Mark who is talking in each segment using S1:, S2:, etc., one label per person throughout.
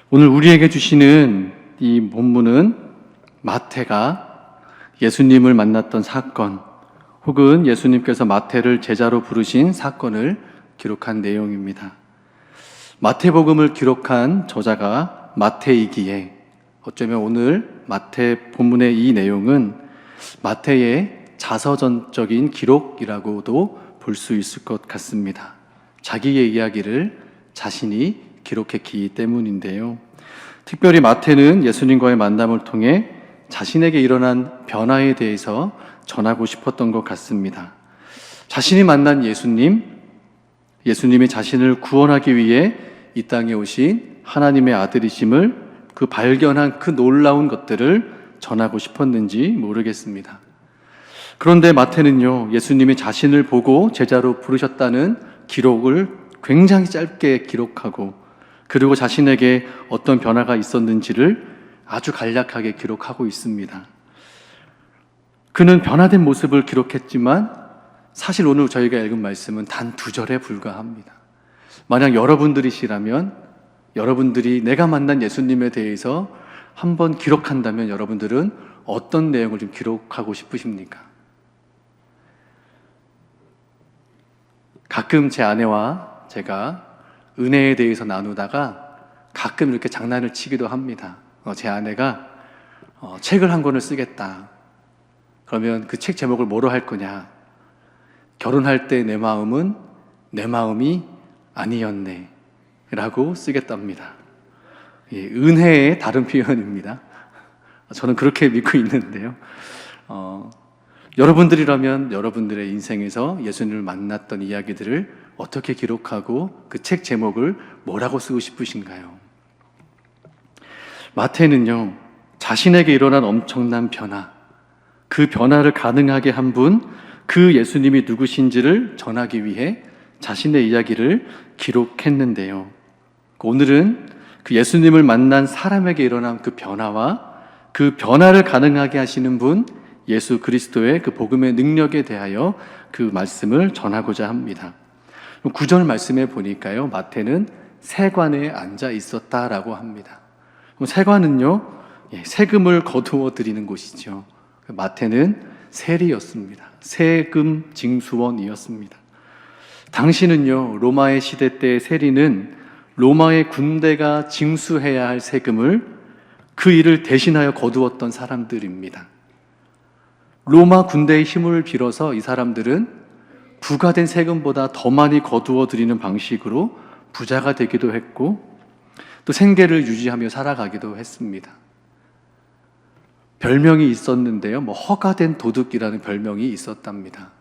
S1: 오늘 우리에게 주시는 이 본문은 마태가 예수님을 만났던 사건, 혹은 예수님께서 마태를 제자로 부르신 사건을 기록한 내용입니다. 마태복음을 기록한 저자가 마태이기에 어쩌면 오늘 마태 본문의 이 내용은 마태의 자서전적인 기록이라고도 볼 수 있을 것 같습니다. 자기의 이야기를 자신이 기록했기 때문인데요. 특별히 마태는 예수님과의 만남을 통해 자신에게 일어난 변화에 대해서 전하고 싶었던 것 같습니다. 자신이 만난 예수님이 자신을 구원하기 위해 이 땅에 오신 하나님의 아들이심을 그 발견한 그 놀라운 것들을 전하고 싶었는지 모르겠습니다. 그런데 마태는요, 예수님이 자신을 보고 제자로 부르셨다는 기록을 굉장히 짧게 기록하고, 그리고 자신에게 어떤 변화가 있었는지를 아주 간략하게 기록하고 있습니다. 그는 변화된 모습을 기록했지만 사실 오늘 저희가 읽은 말씀은 단 2절에 불과합니다. 만약 여러분들이시라면, 여러분들이 내가 만난 예수님에 대해서 한번 기록한다면 여러분들은 어떤 내용을 좀 기록하고 싶으십니까? 가끔 제 아내와 제가 은혜에 대해서 나누다가 가끔 이렇게 장난을 치기도 합니다. 제 아내가 책을 한 권을 쓰겠다. 그러면 그 책 제목을 뭐로 할 거냐? 결혼할 때 내 마음은 내 마음이 아니었네 라고 쓰겠답니다. 은혜의 다른 표현입니다. 저는 그렇게 믿고 있는데요. 여러분들이라면 여러분들의 인생에서 예수님을 만났던 이야기들을 어떻게 기록하고 그 책 제목을 뭐라고 쓰고 싶으신가요? 마태는요, 자신에게 일어난 엄청난 변화, 그 변화를 가능하게 한 분, 그 예수님이 누구신지를 전하기 위해 자신의 이야기를 기록했는데요. 오늘은 그 예수님을 만난 사람에게 일어난 그 변화와 그 변화를 가능하게 하시는 분, 예수 그리스도의 그 복음의 능력에 대하여 그 말씀을 전하고자 합니다. 9절 말씀에 보니까요, 마태는 세관에 앉아 있었다라고 합니다. 세관은요, 세금을 거두어 드리는 곳이죠. 마태는 세리였습니다. 세금 징수원이었습니다. 당시는요, 로마의 시대 때 세리는 로마의 군대가 징수해야 할 세금을 그 일을 대신하여 거두었던 사람들입니다. 로마 군대의 힘을 빌어서 이 사람들은 부과된 세금보다 더 많이 거두어 드리는 방식으로 부자가 되기도 했고, 또 생계를 유지하며 살아가기도 했습니다. 별명이 있었는데요, 허가된 도둑이라는 별명이 있었답니다.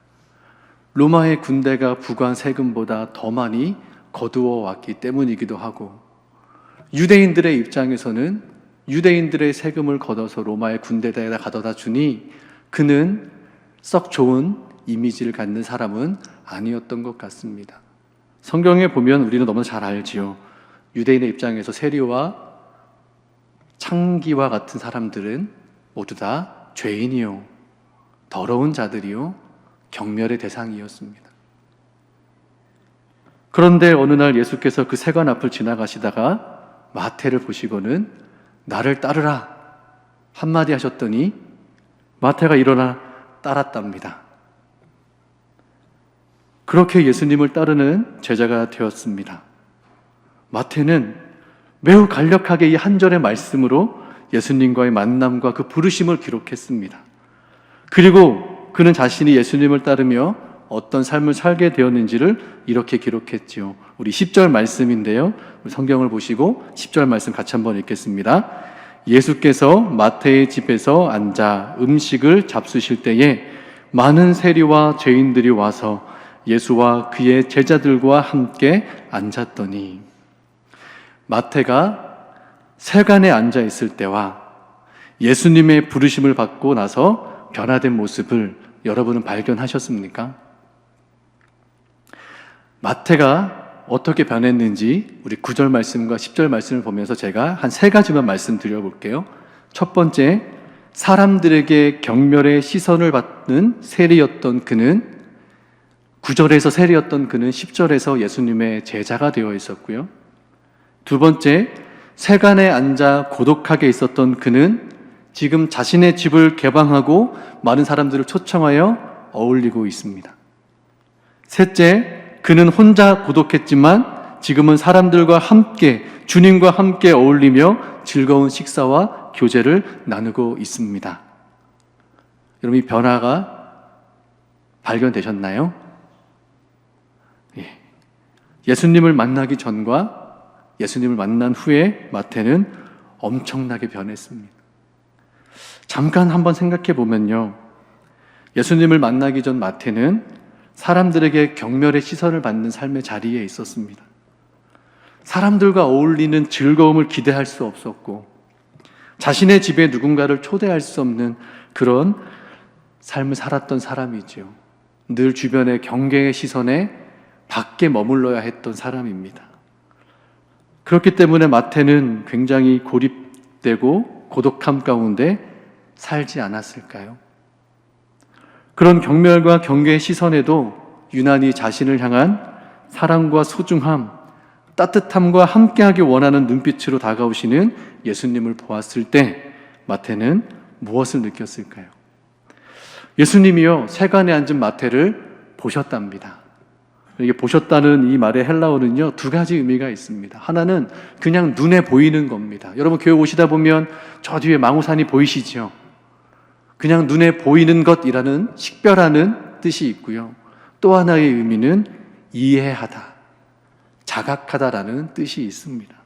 S1: 로마의 군대가 부과한 세금보다 더 많이 거두어 왔기 때문이기도 하고, 유대인들의 입장에서는 유대인들의 세금을 걷어서 로마의 군대에다 가져다 주니 그는 썩 좋은 이미지를 갖는 사람은 아니었던 것 같습니다. 성경에 보면 우리는 너무 잘 알지요. 유대인의 입장에서 세리와 창기와 같은 사람들은 모두 다 죄인이요, 더러운 자들이요, 경멸의 대상이었습니다. 그런데 어느 날 예수께서 그 세관 앞을 지나가시다가 마태를 보시고는 나를 따르라 한마디 하셨더니 마태가 일어나 따랐답니다. 그렇게 예수님을 따르는 제자가 되었습니다. 마태는 매우 간략하게 이 한 절의 말씀으로 예수님과의 만남과 그 부르심을 기록했습니다. 그리고 그는 자신이 예수님을 따르며 어떤 삶을 살게 되었는지를 이렇게 기록했지요. 우리 10절 말씀인데요, 우리 성경을 보시고 10절 말씀 같이 한번 읽겠습니다. 예수께서 마태의 집에서 앉아 음식을 잡수실 때에 많은 세리와 죄인들이 와서 예수와 그의 제자들과 함께 앉았더니, 마태가 세관에 앉아 있을 때와 예수님의 부르심을 받고 나서 변화된 모습을 여러분은 발견하셨습니까? 마태가 어떻게 변했는지 우리 9절 말씀과 10절 말씀을 보면서 제가 한 3가지만 말씀드려 볼게요. 첫 번째, 사람들에게 경멸의 시선을 받는 세리였던 그는 9절에서 세리였던 그는 10절에서 예수님의 제자가 되어 있었고요. 두 번째, 세간에 앉아 고독하게 있었던 그는 지금 자신의 집을 개방하고 많은 사람들을 초청하여 어울리고 있습니다. 셋째, 그는 혼자 고독했지만 지금은 사람들과 함께, 주님과 함께 어울리며 즐거운 식사와 교제를 나누고 있습니다. 여러분, 이 변화가 발견되셨나요? 예. 예수님을 만나기 전과 예수님을 만난 후에 마태는 엄청나게 변했습니다. 잠깐 한번 생각해 보면요, 예수님을 만나기 전 마태는 사람들에게 경멸의 시선을 받는 삶의 자리에 있었습니다. 사람들과 어울리는 즐거움을 기대할 수 없었고, 자신의 집에 누군가를 초대할 수 없는 그런 삶을 살았던 사람이죠. 늘 주변의 경계의 시선에 밖에 머물러야 했던 사람입니다. 그렇기 때문에 마태는 굉장히 고립되고 고독함 가운데 살지 않았을까요? 그런 경멸과 경계의 시선에도 유난히 자신을 향한 사랑과 소중함, 따뜻함과 함께하기 원하는 눈빛으로 다가오시는 예수님을 보았을 때 마태는 무엇을 느꼈을까요? 예수님이요, 세간에 앉은 마태를 보셨답니다. 이게 보셨다는 이 말의 헬라어는요, 두 가지 의미가 있습니다. 하나는 그냥 눈에 보이는 겁니다. 여러분, 교회 오시다 보면 저 뒤에 망우산이 보이시죠? 그냥 눈에 보이는 것이라는 식별하는 뜻이 있고요. 또 하나의 의미는 이해하다, 자각하다라는 뜻이 있습니다.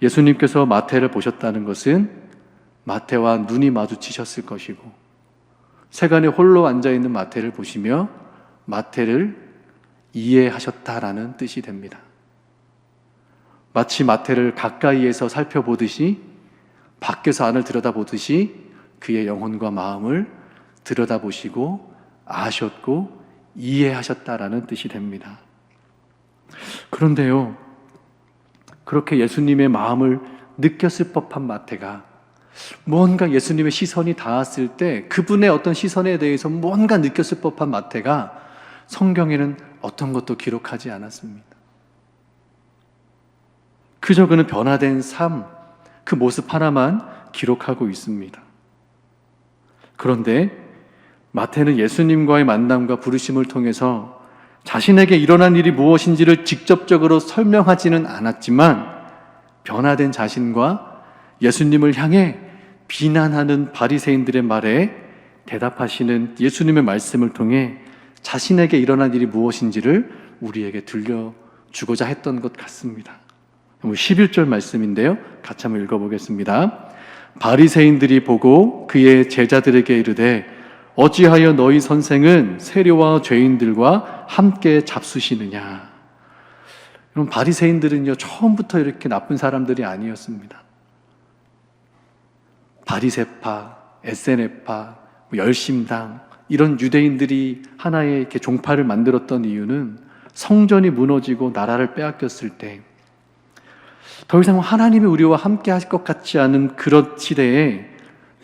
S1: 예수님께서 마태를 보셨다는 것은 마태와 눈이 마주치셨을 것이고, 세간에 홀로 앉아있는 마태를 보시며 마태를 이해하셨다라는 뜻이 됩니다. 마치 마태를 가까이에서 살펴보듯이, 밖에서 안을 들여다보듯이 그의 영혼과 마음을 들여다보시고 아셨고 이해하셨다라는 뜻이 됩니다. 그런데요, 그렇게 예수님의 마음을 느꼈을 법한 마태가 무언가 예수님의 시선이 닿았을 때 그분의 어떤 시선에 대해서 무언가 느꼈을 법한 마태가 성경에는 어떤 것도 기록하지 않았습니다. 그저 그는 변화된 삶, 그 모습 하나만 기록하고 있습니다. 그런데 마태는 예수님과의 만남과 부르심을 통해서 자신에게 일어난 일이 무엇인지를 직접적으로 설명하지는 않았지만, 변화된 자신과 예수님을 향해 비난하는 바리새인들의 말에 대답하시는 예수님의 말씀을 통해 자신에게 일어난 일이 무엇인지를 우리에게 들려주고자 했던 것 같습니다. 11절 말씀인데요, 같이 한번 읽어보겠습니다. 바리새인들이 보고 그의 제자들에게 이르되 어찌하여 너희 선생은 세리와 죄인들과 함께 잡수시느냐. 여러분, 바리새인들은요, 처음부터 이렇게 나쁜 사람들이 아니었습니다. 바리새파, 에세네파, 열심당, 이런 유대인들이 하나의 이렇게 종파를 만들었던 이유는 성전이 무너지고 나라를 빼앗겼을 때 더 이상 하나님이 우리와 함께 하실 것 같지 않은 그런 시대에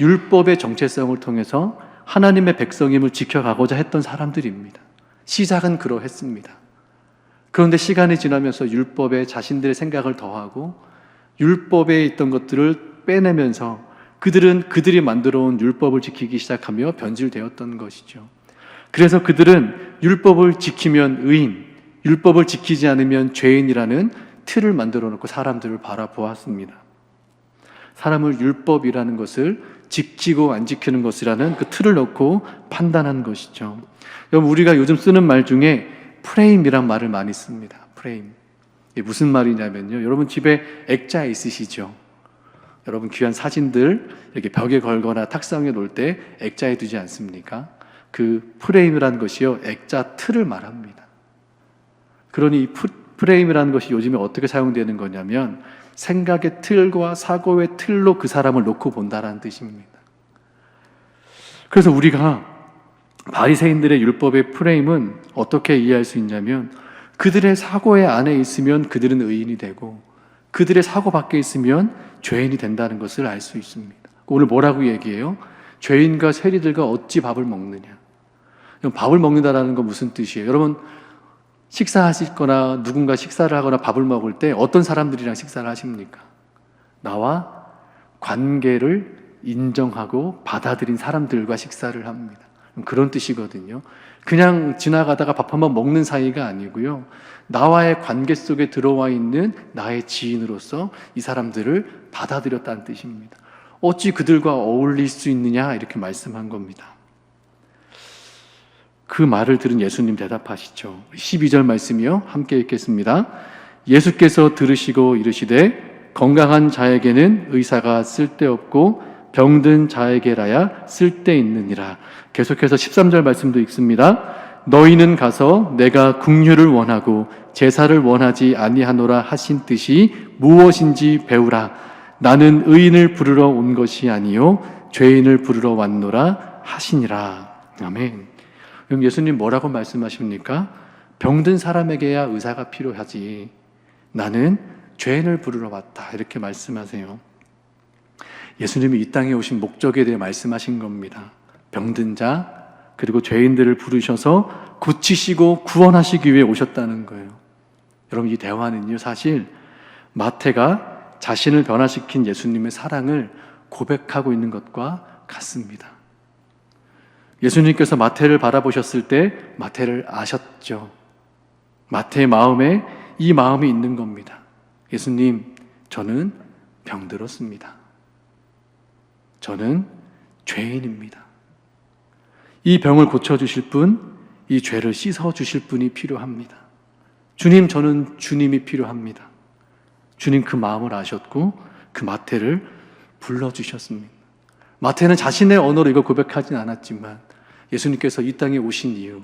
S1: 율법의 정체성을 통해서 하나님의 백성임을 지켜가고자 했던 사람들입니다. 시작은 그러했습니다. 그런데 시간이 지나면서 율법에 자신들의 생각을 더하고 율법에 있던 것들을 빼내면서 그들은 그들이 만들어온 율법을 지키기 시작하며 변질되었던 것이죠. 그래서 그들은 율법을 지키면 의인, 율법을 지키지 않으면 죄인이라는 틀을 만들어 놓고 사람들을 바라보았습니다. 사람을 율법이라는 것을 지키고 안 지키는 것이라는 그 틀을 놓고 판단한 것이죠. 여러분, 우리가 요즘 쓰는 말 중에 프레임이란 말을 많이 씁니다. 프레임. 이게 무슨 말이냐면요, 여러분 집에 액자 있으시죠? 여러분 귀한 사진들 이렇게 벽에 걸거나 탁상에 놓을 때 액자에 두지 않습니까? 그 프레임이라는 것이요, 액자 틀을 말합니다. 그러니 이 프레임이라는 것이 요즘에 어떻게 사용되는 거냐면 생각의 틀과 사고의 틀로 그 사람을 놓고 본다라는 뜻입니다. 그래서 우리가 바리새인들의 율법의 프레임은 어떻게 이해할 수 있냐면, 그들의 사고의 안에 있으면 그들은 의인이 되고 그들의 사고 밖에 있으면 죄인이 된다는 것을 알 수 있습니다. 오늘 뭐라고 얘기해요? 죄인과 세리들과 어찌 밥을 먹느냐. 밥을 먹는다라는 건 무슨 뜻이에요? 여러분, 식사하시거나 누군가 식사를 하거나 밥을 먹을 때 어떤 사람들이랑 식사를 하십니까? 나와 관계를 인정하고 받아들인 사람들과 식사를 합니다. 그런 뜻이거든요. 그냥 지나가다가 밥 한번 먹는 사이가 아니고요. 나와의 관계 속에 들어와 있는 나의 지인으로서 이 사람들을 받아들였다는 뜻입니다. 어찌 그들과 어울릴 수 있느냐 이렇게 말씀한 겁니다. 그 말을 들은 예수님 대답하시죠. 12절 말씀이요. 함께 읽겠습니다. 예수께서 들으시고 이르시되 건강한 자에게는 의사가 쓸데없고 병든 자에게라야 쓸데있느니라. 계속해서 13절 말씀도 읽습니다. 너희는 가서 내가 긍휼을 원하고 제사를 원하지 아니하노라 하신 뜻이 무엇인지 배우라. 나는 의인을 부르러 온 것이 아니요 죄인을 부르러 왔노라 하시니라. 아멘. 그럼 예수님 뭐라고 말씀하십니까? 병든 사람에게야 의사가 필요하지 나는 죄인을 부르러 왔다 이렇게 말씀하세요. 예수님이 이 땅에 오신 목적에 대해 말씀하신 겁니다. 병든 자 그리고 죄인들을 부르셔서 고치시고 구원하시기 위해 오셨다는 거예요. 여러분 이 대화는요 사실 마태가 자신을 변화시킨 예수님의 사랑을 고백하고 있는 것과 같습니다. 예수님께서 마태를 바라보셨을 때 마태를 아셨죠. 마태의 마음에 이 마음이 있는 겁니다. 예수님, 저는 병들었습니다. 저는 죄인입니다. 이 병을 고쳐주실 분, 이 죄를 씻어주실 분이 필요합니다. 주님, 저는 주님이 필요합니다. 주님 그 마음을 아셨고 그 마태를 불러주셨습니다. 마태는 자신의 언어로 이거 고백하진 않았지만 예수님께서 이 땅에 오신 이유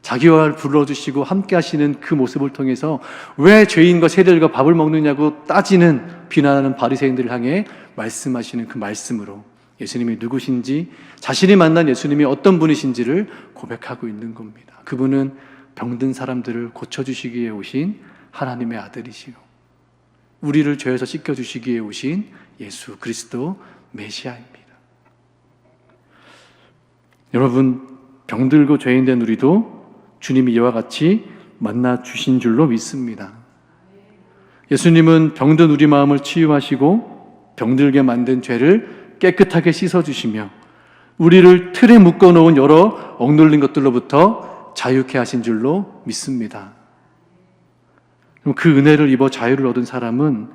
S1: 자기와 불러주시고 함께 하시는 그 모습을 통해서 왜 죄인과 세리들과 밥을 먹느냐고 따지는 비난하는 바리새인들을 향해 말씀하시는 그 말씀으로 예수님이 누구신지 자신이 만난 예수님이 어떤 분이신지를 고백하고 있는 겁니다. 그분은 병든 사람들을 고쳐주시기 위해 오신 하나님의 아들이시요 우리를 죄에서 씻겨주시기 위해 오신 예수 그리스도 메시아입니다. 여러분 병들고 죄인된 우리도 주님이 이와 같이 만나 주신 줄로 믿습니다. 예수님은 병든 우리 마음을 치유하시고 병들게 만든 죄를 깨끗하게 씻어주시며 우리를 틀에 묶어놓은 여러 억눌린 것들로부터 자유케 하신 줄로 믿습니다. 그 은혜를 입어 자유를 얻은 사람은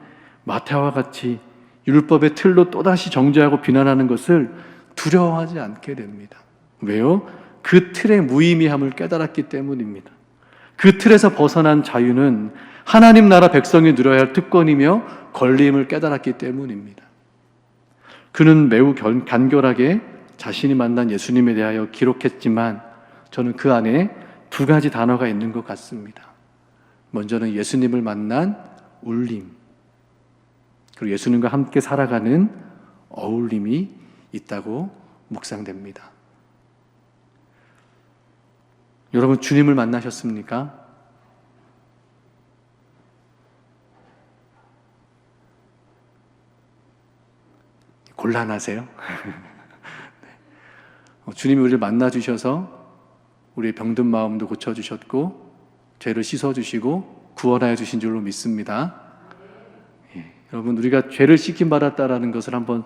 S1: 마태와 같이 율법의 틀로 또다시 정죄하고 비난하는 것을 두려워하지 않게 됩니다. 왜요? 그 틀의 무의미함을 깨달았기 때문입니다. 그 틀에서 벗어난 자유는 하나님 나라 백성이 누려야 할 특권이며 권리임을 깨달았기 때문입니다. 그는 매우 간결하게 자신이 만난 예수님에 대하여 기록했지만 저는 그 안에 두 가지 단어가 있는 것 같습니다. 먼저는 예수님을 만난 울림, 그리고 예수님과 함께 살아가는 어울림이 있다고 묵상됩니다. 여러분 주님을 만나셨습니까? 곤란하세요? 주님이 우리를 만나주셔서 우리의 병든 마음도 고쳐주셨고 죄를 씻어주시고 구원하여 주신 줄로 믿습니다. 여러분 우리가 죄를 씻김 받았다라는 것을 한번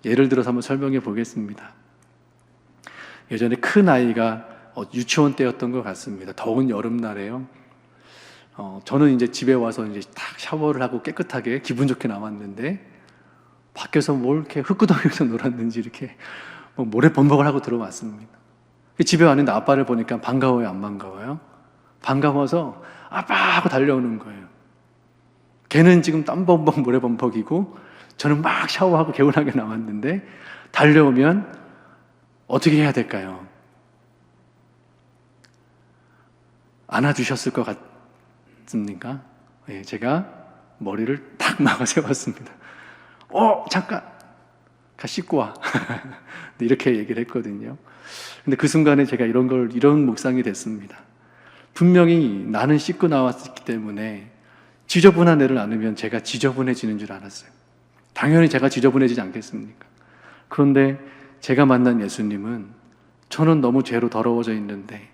S1: 예를 들어서 한번 설명해 보겠습니다. 예전에 큰 아이가 유치원 때였던 것 같습니다. 더운 여름날에요. 저는 이제 집에 와서 이제 딱 샤워를 하고 깨끗하게 기분 좋게 나왔는데 밖에서 뭘 이렇게 흙구덩이에서 놀았는지 이렇게 모래범벅을 하고 들어왔습니다. 집에 왔는데 아빠를 보니까 반가워요, 안 반가워요? 반가워서 아빠 하고 달려오는 거예요. 걔는 지금 땀범벅 모래범벅이고 저는 막 샤워하고 개운하게 나왔는데 달려오면 어떻게 해야 될까요? 안아주셨을 것 같습니까? 네, 제가 머리를 탁 막아 세웠습니다. 잠깐! 가 씻고 와. 이렇게 얘기를 했거든요. 근데 그 순간에 제가 이런 묵상이 됐습니다. 분명히 나는 씻고 나왔기 때문에 지저분한 애를 안으면 제가 지저분해지는 줄 알았어요. 당연히 제가 지저분해지지 않겠습니까? 그런데 제가 만난 예수님은 저는 너무 죄로 더러워져 있는데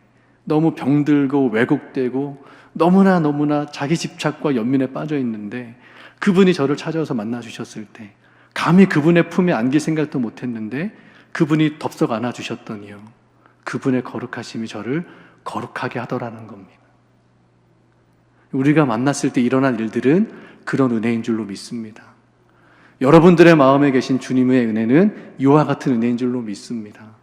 S1: 너무 병들고 왜곡되고 너무나 자기 집착과 연민에 빠져 있는데 그분이 저를 찾아와서 만나주셨을 때 감히 그분의 품에 안길 생각도 못했는데 그분이 덥석 안아주셨더니요, 그분의 거룩하심이 저를 거룩하게 하더라는 겁니다. 우리가 만났을 때 일어난 일들은 그런 은혜인 줄로 믿습니다. 여러분들의 마음에 계신 주님의 은혜는 이와 같은 은혜인 줄로 믿습니다.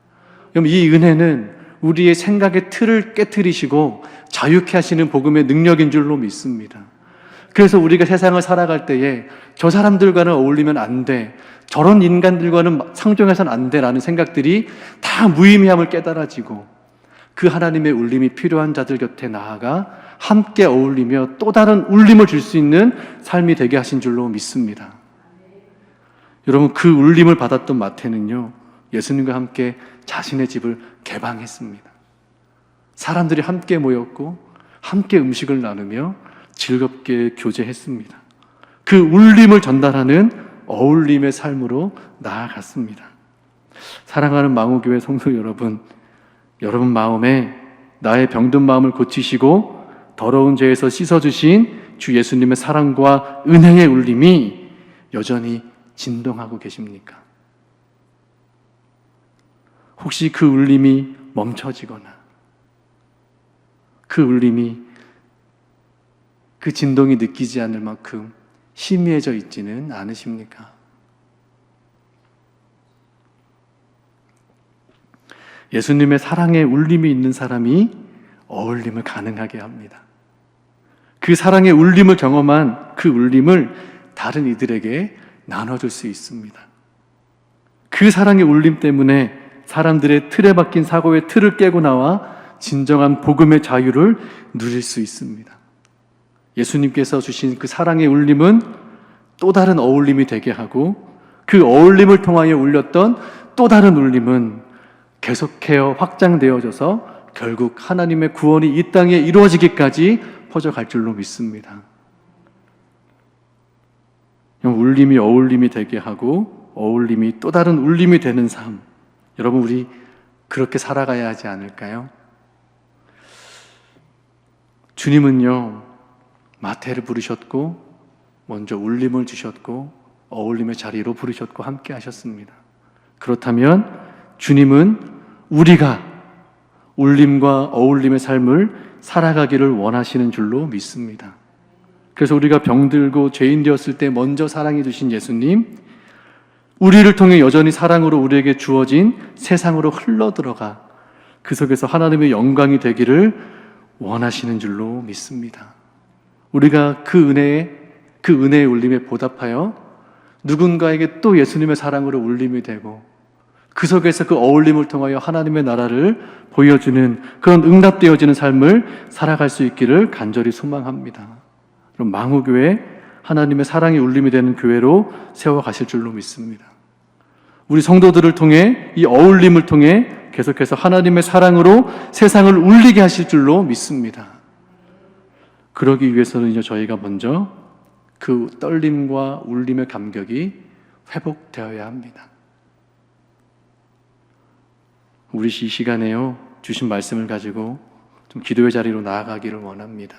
S1: 그럼 이 은혜는 우리의 생각의 틀을 깨트리시고 자유케 하시는 복음의 능력인 줄로 믿습니다. 그래서 우리가 세상을 살아갈 때에 저 사람들과는 어울리면 안 돼, 저런 인간들과는 상종해서는 안 돼라는 생각들이 다 무의미함을 깨달아지고 그 하나님의 울림이 필요한 자들 곁에 나아가 함께 어울리며 또 다른 울림을 줄 수 있는 삶이 되게 하신 줄로 믿습니다. 여러분, 그 울림을 받았던 마태는요, 예수님과 함께 자신의 집을 개방했습니다. 사람들이 함께 모였고 함께 음식을 나누며 즐겁게 교제했습니다. 그 울림을 전달하는 어울림의 삶으로 나아갔습니다. 사랑하는 망우교회 성도 여러분, 여러분 마음에 나의 병든 마음을 고치시고 더러운 죄에서 씻어주신 주 예수님의 사랑과 은혜의 울림이 여전히 진동하고 계십니까? 혹시 그 울림이 멈춰지거나 그 울림이, 그 진동이 느끼지 않을 만큼 희미해져 있지는 않으십니까? 예수님의 사랑의 울림이 있는 사람이 어울림을 가능하게 합니다. 그 사랑의 울림을 경험한 그 울림을 다른 이들에게 나눠줄 수 있습니다. 그 사랑의 울림 때문에 사람들의 틀에 박힌 사고의 틀을 깨고 나와 진정한 복음의 자유를 누릴 수 있습니다. 예수님께서 주신 그 사랑의 울림은 또 다른 어울림이 되게 하고 그 어울림을 통하여 울렸던 또 다른 울림은 계속해서 확장되어져서 결국 하나님의 구원이 이 땅에 이루어지기까지 퍼져갈 줄로 믿습니다. 울림이 어울림이 되게 하고 어울림이 또 다른 울림이 되는 삶, 여러분 우리 그렇게 살아가야 하지 않을까요? 주님은요, 마태를 부르셨고 먼저 울림을 주셨고 어울림의 자리로 부르셨고 함께 하셨습니다. 그렇다면 주님은 우리가 울림과 어울림의 삶을 살아가기를 원하시는 줄로 믿습니다. 그래서 우리가 병들고 죄인 되었을 때 먼저 사랑해 주신 예수님, 우리를 통해 여전히 사랑으로 우리에게 주어진 세상으로 흘러들어가 그 속에서 하나님의 영광이 되기를 원하시는 줄로 믿습니다. 우리가 그 은혜의 울림에 보답하여 누군가에게 또 예수님의 사랑으로 울림이 되고 그 속에서 그 어울림을 통하여 하나님의 나라를 보여주는 그런 응답되어지는 삶을 살아갈 수 있기를 간절히 소망합니다. 그럼 망우교회 하나님의 사랑이 울림이 되는 교회로 세워가실 줄로 믿습니다. 우리 성도들을 통해 이 어울림을 통해 계속해서 하나님의 사랑으로 세상을 울리게 하실 줄로 믿습니다. 그러기 위해서는 이제 저희가 먼저 그 떨림과 울림의 감격이 회복되어야 합니다. 우리 이 시간에요, 주신 말씀을 가지고 좀 기도의 자리로 나아가기를 원합니다.